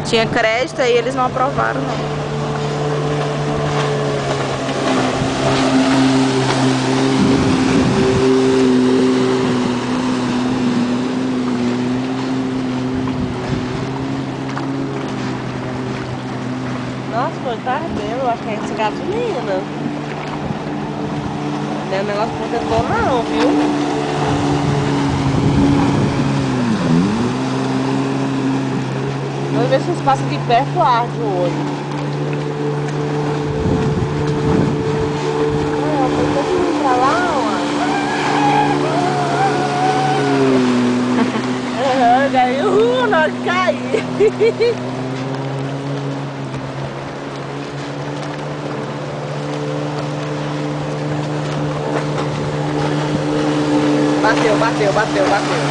Tinha crédito e eles não aprovaram, não. Nossa, pô, tá ardendo, eu acho que é essa gasolina. Não é um negócio protetor não, viu? Vamos ver se os passam aqui perto arde o olho. Ah, eu tô indo pra lá, ó. Aham, daí, nós caímos. Bateu, bateu, bateu, bateu.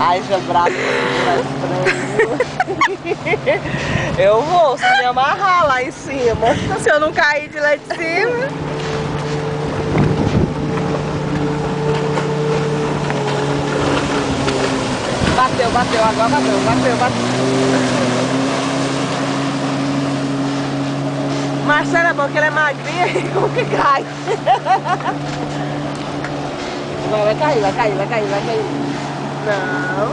Ai, já braço estranho. Eu vou se me amarrar lá em cima. Se eu não cair de lá de cima. Bateu, bateu, agora bateu, bateu, bateu. Marcela é bom que ela é magrinha e como que cai? Vai cair, vai cair, vai cair, vai cair. Não.